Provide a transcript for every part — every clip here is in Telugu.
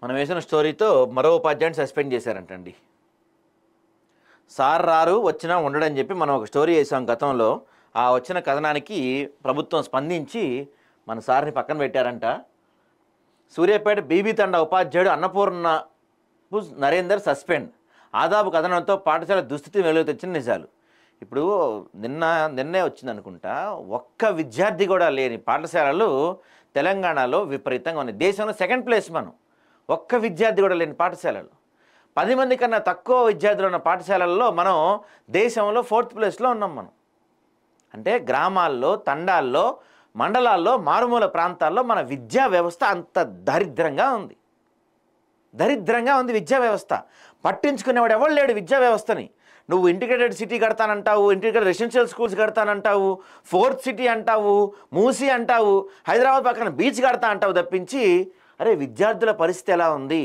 మనం వేసిన స్టోరీతో మరో ఉపాధ్యాయుని సస్పెండ్ చేశారంటండి. సార్ రారు వచ్చినా ఉండడని చెప్పి మనం ఒక స్టోరీ వేసాం గతంలో. ఆ వచ్చిన కథనానికి ప్రభుత్వం స్పందించి మన సార్ని పక్కన పెట్టారంట. సూర్యాపేట బీబీ తండా ఉపాధ్యాయుడు అన్నపూర్ణ నరేందర్ సస్పెండ్. ఆదాపు కథనంతో పాఠశాల దుస్థితి వెలుగు తెచ్చిన నిజాలు. ఇప్పుడు నిన్నే వచ్చింది అనుకుంటా, ఒక్క విద్యార్థి కూడా లేని పాఠశాలలు తెలంగాణలో విపరీతంగా ఉన్నాయి. దేశంలో సెకండ్ ప్లేస్ మనం. ఒక్క విద్యార్థి కూడా లేని పాఠశాలలు. 10 మంది కన్నా తక్కువ విద్యార్థులు ఉన్న పాఠశాలల్లో మనం దేశంలో 4th ప్లేస్లో ఉన్నాం మనం. అంటే గ్రామాల్లో, తండాల్లో, మండలాల్లో, మారుమూల ప్రాంతాల్లో మన విద్యా వ్యవస్థ అంత దరిద్రంగా ఉంది. విద్యా వ్యవస్థ. పట్టించుకునేవాడు ఎవరు లేడు విద్యా వ్యవస్థని. నువ్వు ఇంటిగ్రేటెడ్ సిటీ కడతానంటావు, ఇంటిగ్రేటెడ్ రెసిడెన్షియల్ స్కూల్స్ కడతానంటావు, 4th సిటీ అంటావు, మూసీ అంటావు, హైదరాబాద్ పక్కన బీచ్ కడతా అంటావు తప్పించి అరే విద్యార్థుల పరిస్థితి ఎలా ఉంది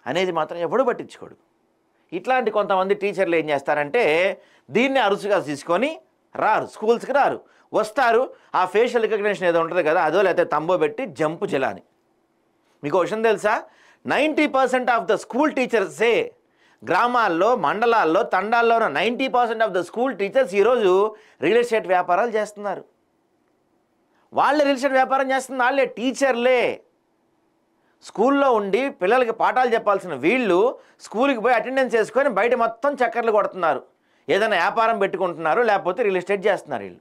అనేది మాత్రం ఎవడు పట్టించుకోడు. ఇట్లాంటి కొంతమంది టీచర్లు ఏం చేస్తారంటే దీన్ని అరుసుగా తీసుకొని రారు, స్కూల్స్కి రారు. వస్తారు, ఆ ఫేషియల్ రికగ్నిషన్ ఏదో ఉంటుంది కదా, అదో లేకపోతే తంబో పెట్టి జంపు జలాని. మీకు విషయం తెలుసా, 90% ఆఫ్ ద స్కూల్ టీచర్సే గ్రామాల్లో, మండలాల్లో, తండాల్లో ఉన్న 90% ఆఫ్ ద స్కూల్ టీచర్స్ ఈరోజు రియల్ ఎస్టేట్ వ్యాపారాలు చేస్తున్నారు. వాళ్ళే రియల్ ఎస్టేట్ వ్యాపారం చేస్తున్నారు, వాళ్ళే టీచర్లే. స్కూల్లో ఉండి పిల్లలకి పాఠాలు చెప్పాల్సిన వీళ్ళు స్కూల్కి పోయి అటెండెన్స్ చేసుకొని బయట మొత్తం చక్కర్లు కొడుతున్నారు. ఏదైనా వ్యాపారం పెట్టుకుంటున్నారు, లేకపోతే రియల్ ఎస్టేట్ చేస్తున్నారు వీళ్ళు.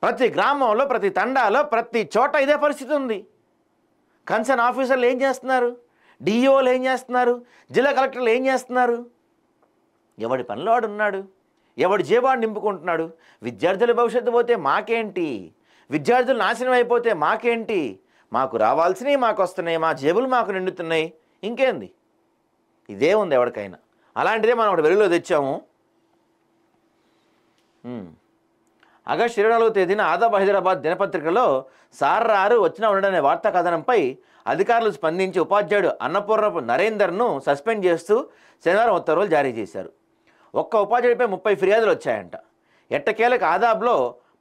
ప్రతి గ్రామంలో, ప్రతి తండాలో, ప్రతి చోట ఇదే పరిస్థితి ఉంది. కన్సర్న్ ఆఫీసర్లు ఏం చేస్తున్నారు, డిఈఓలు ఏం చేస్తున్నారు, జిల్లా కలెక్టర్లు ఏం చేస్తున్నారు? ఎవడి పనిలో వాడు ఉన్నాడు, ఎవడి జేబాడు నింపుకుంటున్నాడు. విద్యార్థుల భవిష్యత్తు పోతే మాకేంటి, విద్యార్థులు నాశనం అయిపోతే మాకేంటి, మాకు రావాల్సినవి మాకు వస్తున్నాయి, మా జేబులు మాకు నిండుతున్నాయి, ఇంకేంది? ఇదే ఉంది ఎవరికైనా. అలాంటిదే మనం ఒకటి వెలుగులో తెచ్చాము. ఆగస్టు 24వ తేదీన ఆదాబ్ హైదరాబాద్ దినపత్రికలో సార్ రారు వచ్చినా ఉండడనే వార్తా కథనంపై అధికారులు స్పందించి ఉపాధ్యాయుడు అన్నపూర్ణపు నరేందర్ను సస్పెండ్ చేస్తూ శనివారం ఉత్తర్వులు జారీ చేశారు. ఒక్క ఉపాధ్యాయుడిపై 30 ఫిర్యాదులు వచ్చాయంట. ఎట్టకేలకు ఆదాబ్లో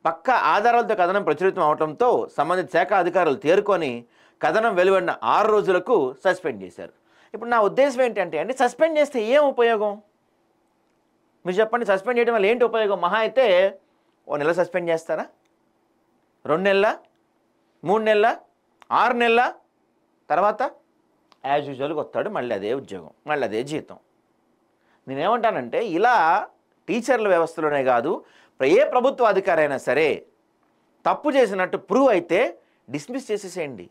పక్క ఆధారాలతో కథనం ప్రచురితం అవడంతో సంబంధిత శాఖ అధికారులు తేరుకొని కథనం వెలువడిన 6 రోజులకు సస్పెండ్ చేశారు. ఇప్పుడు నా ఉద్దేశం ఏంటంటే అండి, సస్పెండ్ చేస్తే ఏం ఉపయోగం మీరు చెప్పండి? సస్పెండ్ చేయడం వల్ల ఏంటి ఉపయోగం? మహా అయితే 1 నెల సస్పెండ్ చేస్తారా, 2 నెలల, 3 నెలల, 6 నెలల, తర్వాత యాజ్ యూజువల్గా వస్తాడు, మళ్ళీ అదే ఉద్యోగం, మళ్ళీ అదే జీతం. నేనేమంటానంటే ఇలా టీచర్ల వ్యవస్థలోనే కాదు, ఏ ప్రభుత్వ అధికారి అయినా సరే తప్పు చేసినట్టు ప్రూవ్ అయితే డిస్మిస్ చేసేసేయండి.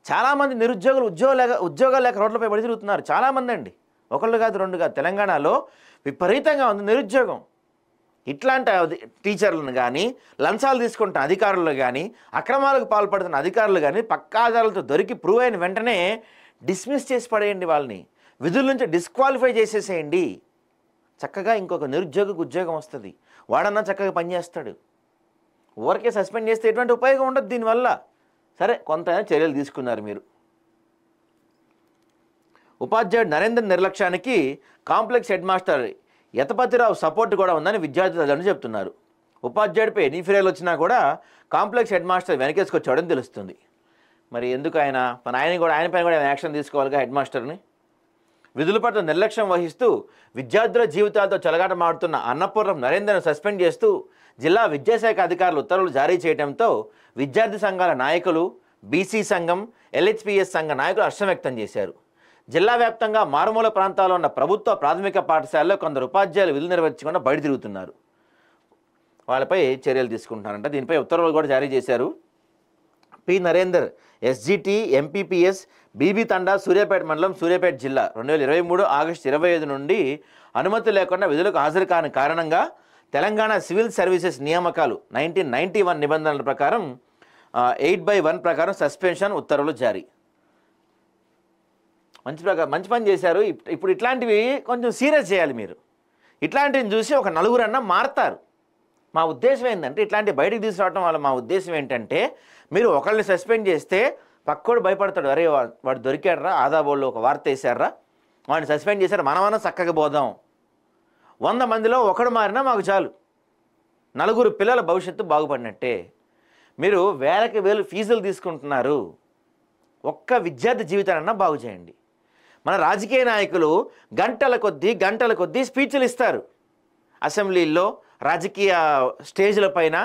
చాలామంది నిరుద్యోగులు ఉద్యోగాలు లేక రోడ్లపై పడి తిరుగుతున్నారు. చాలామంది అండి, ఒకళ్ళు కాదు, 2 కాదు. తెలంగాణలో విపరీతంగా ఉంది నిరుద్యోగం. ఇట్లాంటి టీచర్లను కానీ, లంచాలు తీసుకుంటున్న అధికారులు కానీ, అక్రమాలకు పాల్పడుతున్న అధికారులు కానీ పక్కా ఆధారాలతో దొరికి ప్రూవ్ అయిన వెంటనే డిస్మిస్ చేసి పడేయండి, వాళ్ళని విధుల నుంచి డిస్క్వాలిఫై చేసేసేయండి. చక్కగా ఇంకొక నిరుద్యోగికి ఉద్యోగం వస్తుంది, వాడన్నా చక్కగా పనిచేస్తాడు. ఊరికే సస్పెండ్ చేస్తే ఎటువంటి ఉపయోగం ఉండదు దీనివల్ల. సరే, కొంత చర్యలు తీసుకున్నారు మీరు. ఉపాధ్యాయుడు నరేందర్ నిర్లక్ష్యానికి కాంప్లెక్స్ హెడ్ మాస్టర్ యతపతిరావు సపోర్ట్ కూడా ఉందని విద్యార్థి తల్లిదండ్రులు చెప్తున్నారు. ఉపాధ్యాయుడిపై ఎన్ని ఫిర్యాదులు వచ్చినా కూడా కాంప్లెక్స్ హెడ్ మాస్టర్ వెనకేసుకొచ్చాడని తెలుస్తుంది. మరి ఎందుకు ఆయనపైన కూడా యాక్షన్ తీసుకోవాలిగా హెడ్ మాస్టర్ని? విధుల పట్ల నిర్లక్ష్యం వహిస్తూ విద్యార్థుల జీవితాలతో చెలగాటమాడుతున్న అన్నపూర్ణం నరేందర్ను సస్పెండ్ చేస్తూ జిల్లా విద్యాశాఖ అధికారులు ఉత్తర్వులు జారీ చేయడంతో విద్యార్థి సంఘాల నాయకులు, బీసీ సంఘం, ఎల్హెచ్పిఎస్ సంఘ నాయకులు హర్షం వ్యక్తం చేశారు. జిల్లా వ్యాప్తంగా మారుమూల ప్రాంతాల్లో ఉన్న ప్రభుత్వ ప్రాథమిక పాఠశాలలో కొందరు ఉపాధ్యాయులు విధులు నిర్వహించకుండా బయట తిరుగుతున్నారు. వాళ్ళపై చర్యలు తీసుకుంటున్నారంట. దీనిపై ఉత్తర్వులు కూడా జారీ చేశారు. P Narender SGT MPPS Bibi Thanda Suryapet మండలం సూర్యాపేట జిల్లా 2023 ఆగస్టు 25 నుండి అనుమతి లేకుండా విధులకు హాజరు కాని కారణంగా తెలంగాణ సివిల్ సర్వీసెస్ నియామకాలు 1991 నిబంధనల ప్రకారం 8/1 ప్రకారం సస్పెన్షన్ ఉత్తర్వులు జారీ. మంచి పని చేశారు. ఇప్పుడు ఇట్లాంటివి కొంచెం సీరియస్ చేయాలి మీరు. ఇట్లాంటివి చూసి ఒక నలుగురన్నా మారతారు. మా ఉద్దేశం ఏంటంటే ఇట్లాంటివి బయటికి తీసుకురావడం వల్ల మా ఉద్దేశం ఏంటంటే మీరు ఒకళ్ళని సస్పెండ్ చేస్తే పక్కోడు భయపడతాడు, అరే వాడు దొరికాడరా, ఆదాబోళ్ళు ఒక వార్త వేశారా, వాడిని సస్పెండ్ చేశారు, మనమన్నా చక్కగా పోదాం. 100 మందిలో ఒకడు మారినా మాకు చాలు, 4 పిల్లల భవిష్యత్తు బాగుపడినట్టే. మీరు వేలకి వేలు ఫీజులు తీసుకుంటున్నారు. ఒక్క విద్యార్థి జీవితానన్నా బాగు చేయండి. మన రాజకీయ నాయకులు గంటల కొద్దీ స్పీచ్లు ఇస్తారు. అసెంబ్లీల్లో రాజకీయ స్టేజ్ల పైన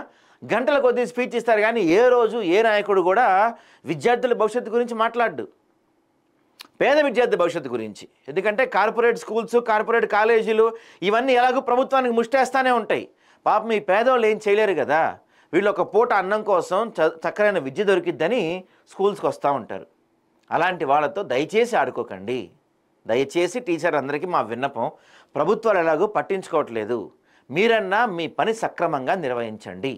గంటల కొద్దీ స్పీచ్ ఇస్తారు, కానీ ఏ రోజు ఏ నాయకుడు కూడా విద్యార్థుల భవిష్యత్తు గురించి మాట్లాడు. పేద విద్యార్థి భవిష్యత్తు గురించి. ఎందుకంటే కార్పొరేట్ స్కూల్స్, కార్పొరేట్ కాలేజీలు ఇవన్నీ ఎలాగో ప్రభుత్వానికి ముష్టేస్తూనే ఉంటాయి. పాపం ఈ పేదవాళ్ళు ఏం చేయలేరు కదా. వీళ్ళు ఒక పూట అన్నం కోసం చక్కరైన విద్య దొరికిద్దని స్కూల్స్కి వస్తూ ఉంటారు. అలాంటి వాళ్ళతో దయచేసి ఆడుకోకండి. దయచేసి టీచర్ అందరికీ మా విన్నపం, ప్రభుత్వాలు ఎలాగో పట్టించుకోవట్లేదు, మీరన్నా మీ పని సక్రమంగా నిర్వహించండి.